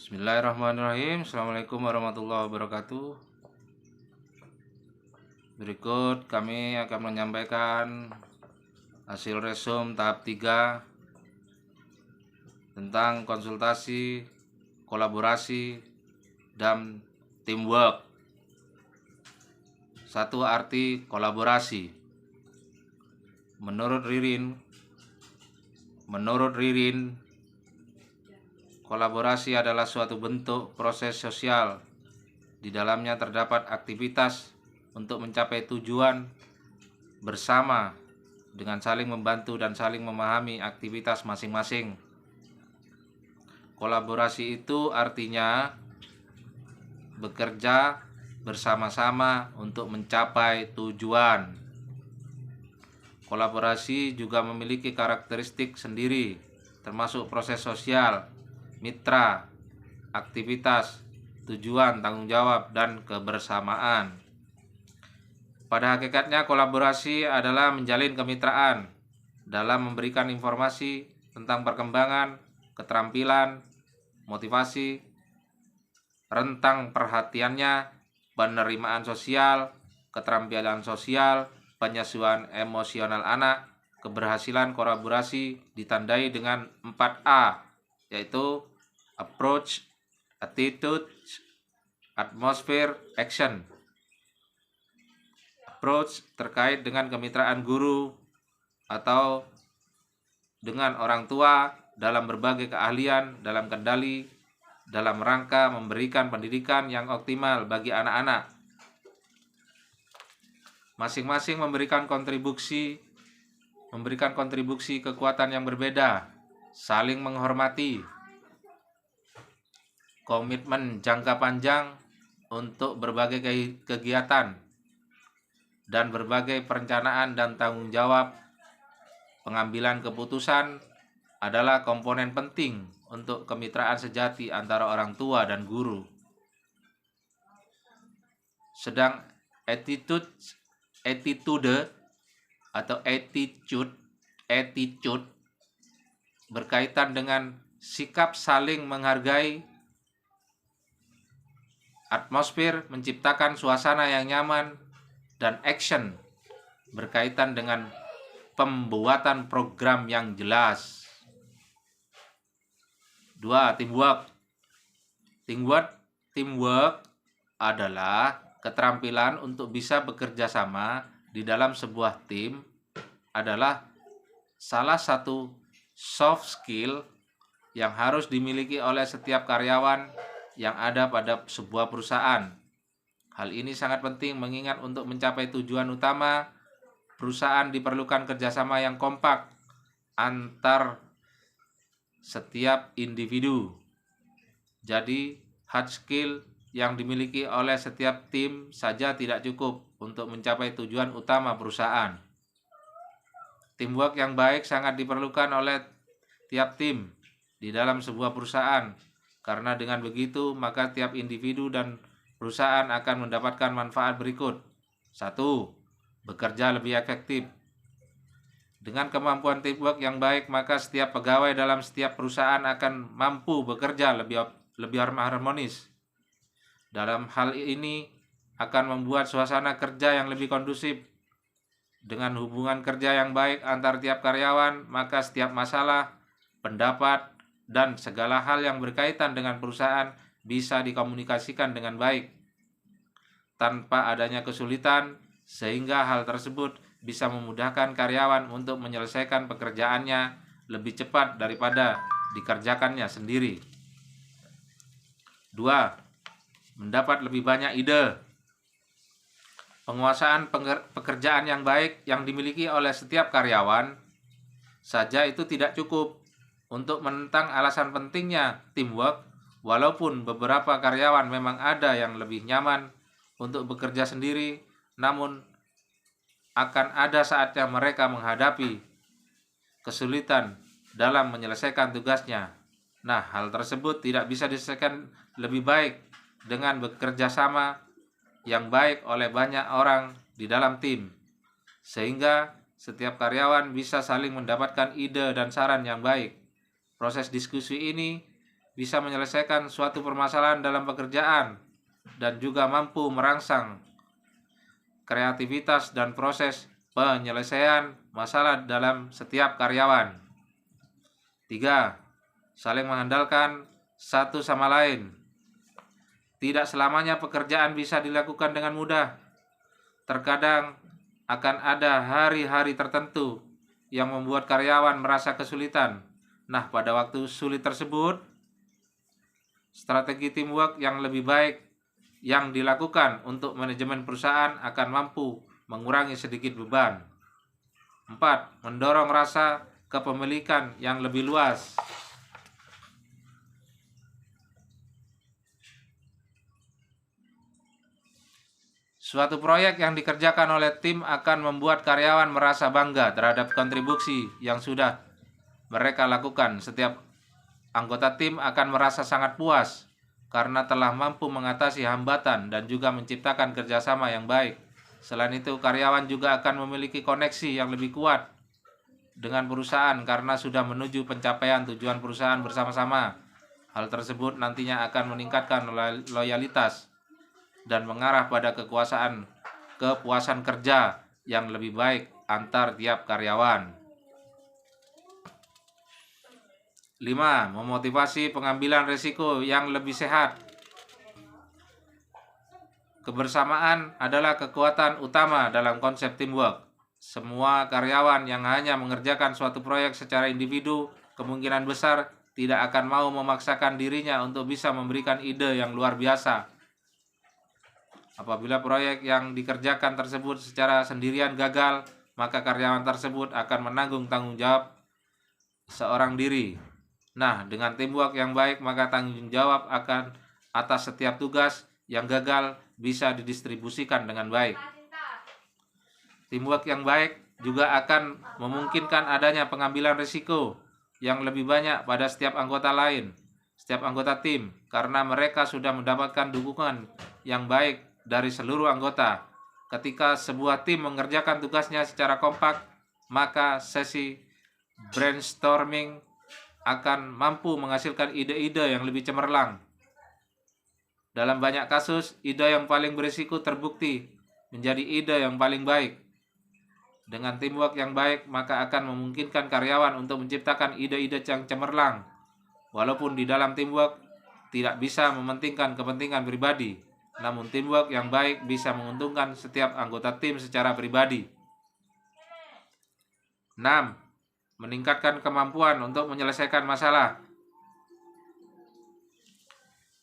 Bismillahirrahmanirrahim. Assalamualaikum warahmatullahi wabarakatuh. Berikut kami akan menyampaikan hasil resum tahap 3 tentang konsultasi, kolaborasi, dan teamwork. Satu arti kolaborasi. Menurut Ririn, kolaborasi adalah suatu bentuk proses sosial. Di dalamnya terdapat aktivitas untuk mencapai tujuan bersama dengan saling membantu dan saling memahami aktivitas masing-masing. Kolaborasi itu artinya bekerja bersama-sama untuk mencapai tujuan. Kolaborasi juga memiliki karakteristik sendiri, termasuk proses sosial, mitra, aktivitas, tujuan, tanggung jawab, dan kebersamaan. Pada hakikatnya kolaborasi adalah menjalin kemitraan dalam memberikan informasi tentang perkembangan, keterampilan, motivasi, rentang perhatiannya, penerimaan sosial, keterampilan sosial, penyesuaian emosional anak. Keberhasilan kolaborasi ditandai dengan 4A, yaitu approach, attitude, atmosphere, action. Approach terkait dengan kemitraan guru atau dengan orang tua dalam berbagai keahlian dalam kendali dalam rangka memberikan pendidikan yang optimal bagi anak-anak. Masing-masing memberikan kontribusi kekuatan yang berbeda, saling menghormati, komitmen jangka panjang untuk berbagai kegiatan, dan berbagai perencanaan dan tanggung jawab. Pengambilan keputusan adalah komponen penting untuk kemitraan sejati antara orang tua dan guru. Sedang attitude berkaitan dengan sikap saling menghargai. Atmosfer menciptakan suasana yang nyaman, dan action berkaitan dengan pembuatan program yang jelas. 2. Teamwork adalah keterampilan untuk bisa bekerja sama di dalam sebuah tim, adalah salah satu soft skill yang harus dimiliki oleh setiap karyawan yang ada pada sebuah perusahaan. Hal ini sangat penting mengingat untuk mencapai tujuan utama perusahaan diperlukan kerjasama yang kompak antar setiap individu. Jadi, hard skill yang dimiliki oleh setiap tim saja tidak cukup untuk mencapai tujuan utama perusahaan. Teamwork yang baik sangat diperlukan oleh tiap tim di dalam sebuah perusahaan, karena dengan begitu maka tiap individu dan perusahaan akan mendapatkan manfaat berikut. 1. Bekerja lebih efektif. Dengan kemampuan teamwork yang baik, maka setiap pegawai dalam setiap perusahaan akan mampu bekerja lebih harmonis. Dalam hal ini akan membuat suasana kerja yang lebih kondusif. Dengan hubungan kerja yang baik antar tiap karyawan, maka setiap masalah, pendapat, dan segala hal yang berkaitan dengan perusahaan bisa dikomunikasikan dengan baik tanpa adanya kesulitan, sehingga hal tersebut bisa memudahkan karyawan untuk menyelesaikan pekerjaannya lebih cepat daripada dikerjakannya sendiri. 2. Mendapat lebih banyak ide. Penguasaan pekerjaan yang baik yang dimiliki oleh setiap karyawan saja itu tidak cukup untuk menentang alasan pentingnya teamwork. Walaupun beberapa karyawan memang ada yang lebih nyaman untuk bekerja sendiri, namun akan ada saatnya mereka menghadapi kesulitan dalam menyelesaikan tugasnya. Nah, hal tersebut tidak bisa diselesaikan lebih baik dengan bekerja sama yang baik oleh banyak orang di dalam tim, sehingga setiap karyawan bisa saling mendapatkan ide dan saran yang baik. Proses diskusi ini bisa menyelesaikan suatu permasalahan dalam pekerjaan dan juga mampu merangsang kreativitas dan proses penyelesaian masalah dalam setiap karyawan. 3. Saling mengandalkan satu sama lain. Tidak selamanya pekerjaan bisa dilakukan dengan mudah. Terkadang akan ada hari-hari tertentu yang membuat karyawan merasa kesulitan. Nah, pada waktu sulit tersebut, strategi teamwork yang lebih baik yang dilakukan untuk manajemen perusahaan akan mampu mengurangi sedikit beban. 4. Mendorong rasa kepemilikan yang lebih luas. Suatu proyek yang dikerjakan oleh tim akan membuat karyawan merasa bangga terhadap kontribusi yang sudah mereka lakukan. Setiap anggota tim akan merasa sangat puas karena telah mampu mengatasi hambatan dan juga menciptakan kerjasama yang baik. Selain itu, karyawan juga akan memiliki koneksi yang lebih kuat dengan perusahaan karena sudah menuju pencapaian tujuan perusahaan bersama-sama. Hal tersebut nantinya akan meningkatkan loyalitas dan mengarah pada kepuasan kerja yang lebih baik antar tiap karyawan. 5. Memotivasi pengambilan risiko yang lebih sehat. Kebersamaan adalah kekuatan utama dalam konsep teamwork. Semua karyawan yang hanya mengerjakan suatu proyek secara individu kemungkinan besar tidak akan mau memaksakan dirinya untuk bisa memberikan ide yang luar biasa. Apabila proyek yang dikerjakan tersebut secara sendirian gagal, maka karyawan tersebut akan menanggung tanggung jawab seorang diri. Nah, dengan teamwork yang baik, maka tanggung jawab akan atas setiap tugas yang gagal bisa didistribusikan dengan baik. Teamwork yang baik juga akan memungkinkan adanya pengambilan risiko yang lebih banyak pada setiap anggota tim, karena mereka sudah mendapatkan dukungan yang baik dari seluruh anggota. Ketika sebuah tim mengerjakan tugasnya secara kompak, maka sesi brainstorming akan mampu menghasilkan ide-ide yang lebih cemerlang. Dalam banyak kasus, ide yang paling berisiko terbukti menjadi ide yang paling baik. Dengan teamwork yang baik, maka akan memungkinkan karyawan untuk menciptakan ide-ide yang cemerlang. Walaupun di dalam teamwork tidak bisa mementingkan kepentingan pribadi, namun teamwork yang baik bisa menguntungkan setiap anggota tim secara pribadi. 6. Meningkatkan kemampuan untuk menyelesaikan masalah.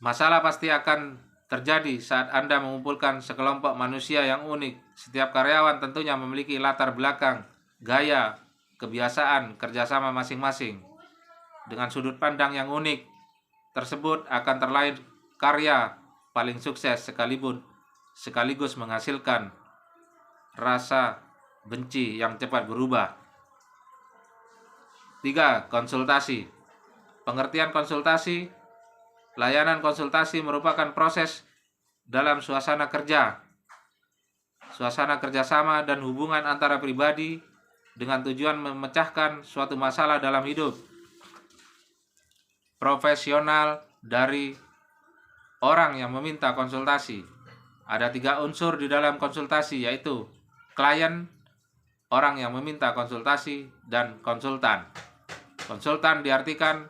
Masalah pasti akan terjadi saat Anda mengumpulkan sekelompok manusia yang unik. Setiap karyawan tentunya memiliki latar belakang, gaya, kebiasaan, kerjasama masing-masing. Dengan sudut pandang yang unik tersebut akan terlahir karya paling sukses sekaligus menghasilkan rasa benci yang cepat berubah. 3. Konsultasi. Pengertian konsultasi. Layanan konsultasi merupakan proses dalam suasana kerjasama dan hubungan antara pribadi dengan tujuan memecahkan suatu masalah dalam hidup profesional dari orang yang meminta konsultasi. Ada 3 unsur di dalam konsultasi, yaitu klien, orang yang meminta konsultasi, dan konsultan. Konsultan diartikan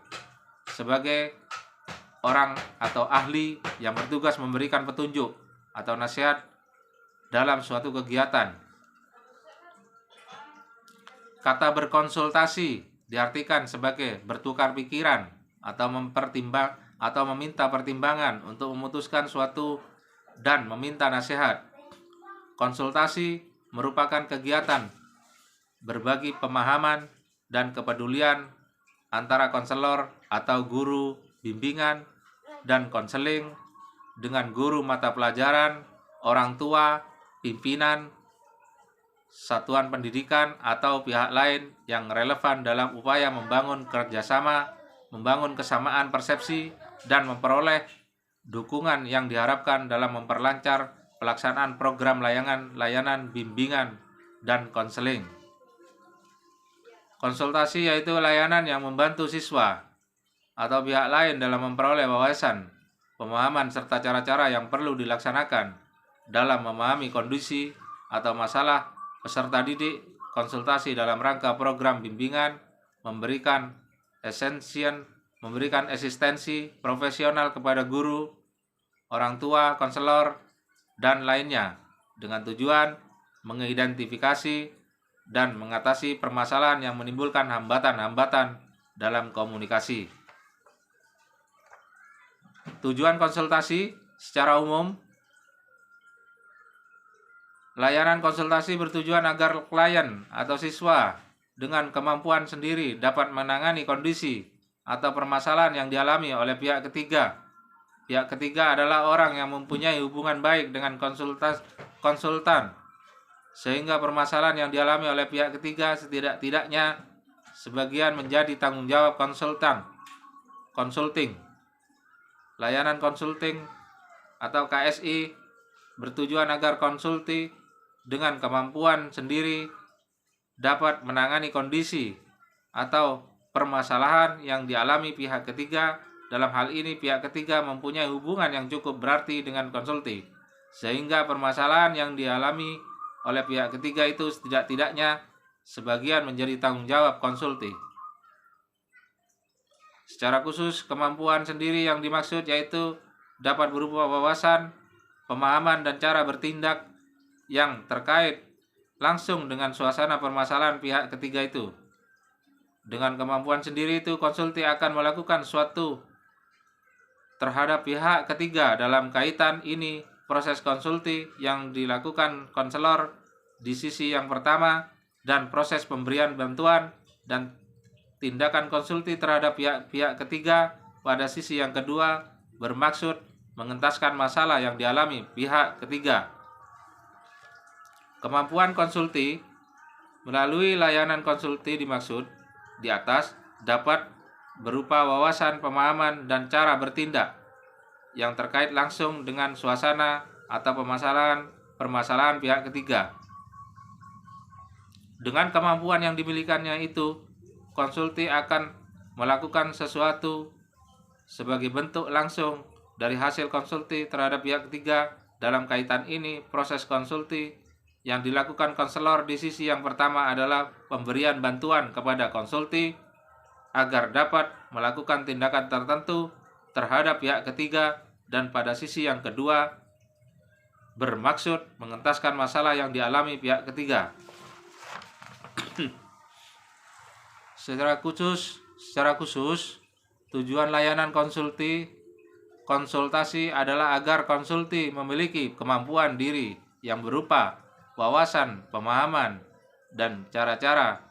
sebagai orang atau ahli yang bertugas memberikan petunjuk atau nasihat dalam suatu kegiatan. Kata berkonsultasi diartikan sebagai bertukar pikiran atau meminta pertimbangan untuk memutuskan suatu dan meminta nasihat. Konsultasi merupakan kegiatan berbagi pemahaman dan kepedulian antara konselor atau guru bimbingan dan konseling dengan guru mata pelajaran, orang tua, pimpinan, satuan pendidikan, atau pihak lain yang relevan dalam upaya membangun kerjasama, membangun kesamaan persepsi, dan memperoleh dukungan yang diharapkan dalam memperlancar pelaksanaan program layanan bimbingan dan konseling. Konsultasi yaitu layanan yang membantu siswa atau pihak lain dalam memperoleh wawasan, pemahaman, serta cara-cara yang perlu dilaksanakan dalam memahami kondisi atau masalah peserta didik, konsultasi dalam rangka program bimbingan, memberikan asistensi profesional kepada guru, orang tua, konselor, dan lainnya dengan tujuan mengidentifikasi dan mengatasi permasalahan yang menimbulkan hambatan-hambatan dalam komunikasi. Tujuan konsultasi secara umum, layanan konsultasi bertujuan agar klien atau siswa dengan kemampuan sendiri dapat menangani kondisi atau permasalahan yang dialami oleh pihak ketiga. Pihak ketiga adalah orang yang mempunyai hubungan baik dengan konsultan, sehingga permasalahan yang dialami oleh pihak ketiga setidak-tidaknya sebagian menjadi tanggung jawab konsulting. Layanan konsulting atau KSI bertujuan agar konsulti dengan kemampuan sendiri dapat menangani kondisi atau permasalahan yang dialami pihak ketiga. Dalam hal ini pihak ketiga mempunyai hubungan yang cukup berarti dengan konsulti, sehingga permasalahan yang dialami oleh pihak ketiga itu setidak-tidaknya sebagian menjadi tanggung jawab konsulti. Secara khusus, kemampuan sendiri yang dimaksud yaitu dapat berupa wawasan, pemahaman, dan cara bertindak yang terkait langsung dengan suasana permasalahan pihak ketiga itu. Dengan kemampuan sendiri itu, konsulti akan melakukan suatu terhadap pihak ketiga. Dalam kaitan ini, proses konsulti yang dilakukan konselor di sisi yang pertama dan proses pemberian bantuan dan tindakan konsulti terhadap pihak ketiga pada sisi yang kedua bermaksud mengentaskan masalah yang dialami pihak ketiga. Kemampuan konsulti melalui layanan konsulti dimaksud di atas dapat berupa wawasan, pemahaman, dan cara bertindak yang terkait langsung dengan suasana atau permasalahan pihak ketiga. Dengan kemampuan yang dimilikannya itu, konsulti akan melakukan sesuatu sebagai bentuk langsung dari hasil konsulti terhadap pihak ketiga. Dalam kaitan ini, proses konsulti yang dilakukan konselor di sisi yang pertama adalah pemberian bantuan kepada konsulti agar dapat melakukan tindakan tertentu terhadap pihak ketiga, dan pada sisi yang kedua bermaksud mengentaskan masalah yang dialami pihak ketiga. Secara khusus, tujuan layanan konsultasi adalah agar konsulti memiliki kemampuan diri yang berupa wawasan, pemahaman, dan cara-cara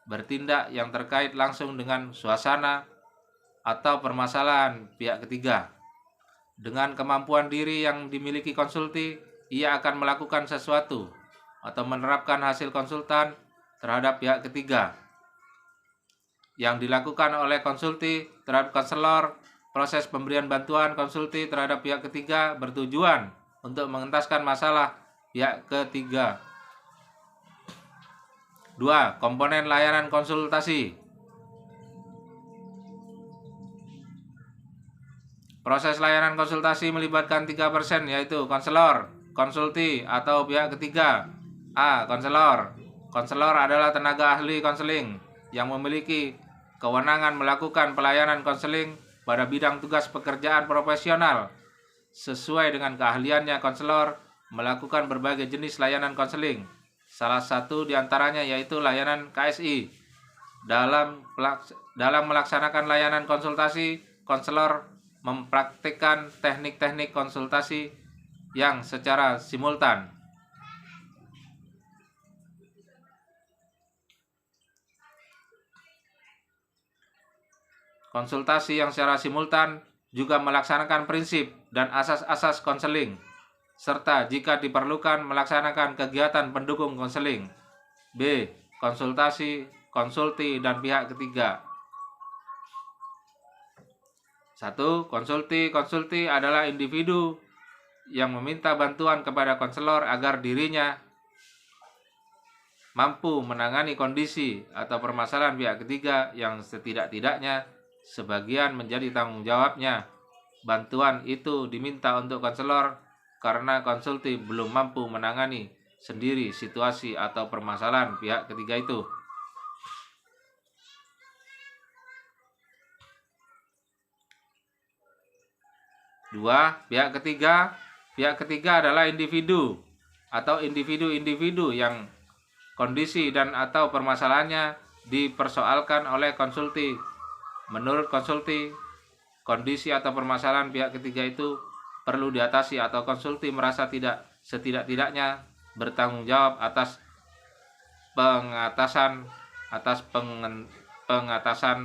bertindak yang terkait langsung dengan suasana atau permasalahan pihak ketiga. Dengan kemampuan diri yang dimiliki konsulti, ia akan melakukan sesuatu atau menerapkan hasil konsultan terhadap pihak ketiga. Yang dilakukan oleh konsulti terhadap konselor, proses pemberian bantuan konsulti terhadap pihak ketiga bertujuan untuk mengentaskan masalah pihak ketiga. 2. Komponen layanan konsultasi. Proses layanan konsultasi melibatkan 3%, yaitu konselor, konsulti, atau pihak ketiga. A. Konselor. Konselor adalah tenaga ahli konseling yang memiliki kewenangan melakukan pelayanan konseling pada bidang tugas pekerjaan profesional. Sesuai dengan keahliannya, konselor melakukan berbagai jenis layanan konseling. Salah satu diantaranya yaitu layanan KSI. Dalam melaksanakan layanan konsultasi, konselor mempraktikkan teknik-teknik konsultasi yang secara simultan. Konsultasi yang secara simultan juga melaksanakan prinsip dan asas-asas konseling, serta jika diperlukan melaksanakan kegiatan pendukung konseling. B. Konsultasi, konsulti, dan pihak ketiga. 1. Konsulti adalah individu yang meminta bantuan kepada konselor agar dirinya mampu menangani kondisi atau permasalahan pihak ketiga yang setidak-tidaknya sebagian menjadi tanggung jawabnya. Bantuan itu diminta untuk konselor karena konsulti belum mampu menangani sendiri situasi atau permasalahan pihak ketiga itu. Dua, pihak ketiga. Pihak ketiga adalah individu atau individu-individu yang kondisi dan atau permasalahannya dipersoalkan oleh konsulti. Menurut konsulti, kondisi atau permasalahan pihak ketiga itu perlu diatasi atau konsulti merasa setidak-tidaknya bertanggung jawab atas pengatasan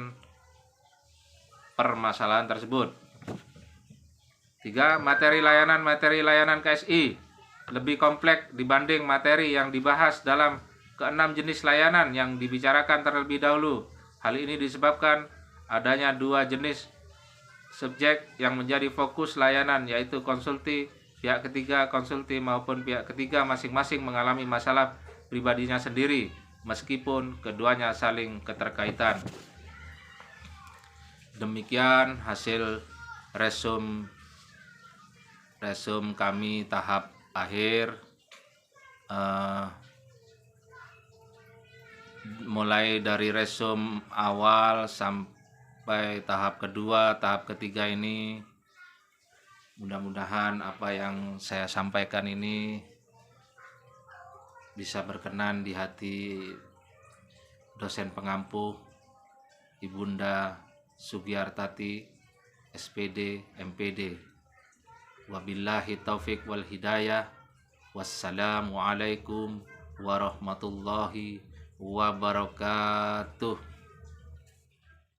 permasalahan tersebut. 3. Materi layanan KSI lebih kompleks dibanding materi yang dibahas dalam keenam jenis layanan yang dibicarakan terlebih dahulu. Hal ini disebabkan adanya dua jenis subjek yang menjadi fokus layanan, yaitu konsulti pihak ketiga. Konsulti maupun pihak ketiga masing-masing mengalami masalah pribadinya sendiri, meskipun keduanya saling keterkaitan. Demikian hasil resume kami tahap akhir, mulai dari resume awal sampai tahap kedua, tahap ketiga ini. Mudah-mudahan apa yang saya sampaikan ini bisa berkenan di hati dosen pengampu Ibunda Sugiartati, SPD, MPD. Wabillahi taufik wal hidayah. Wassalamualaikum warahmatullahi wabarakatuh.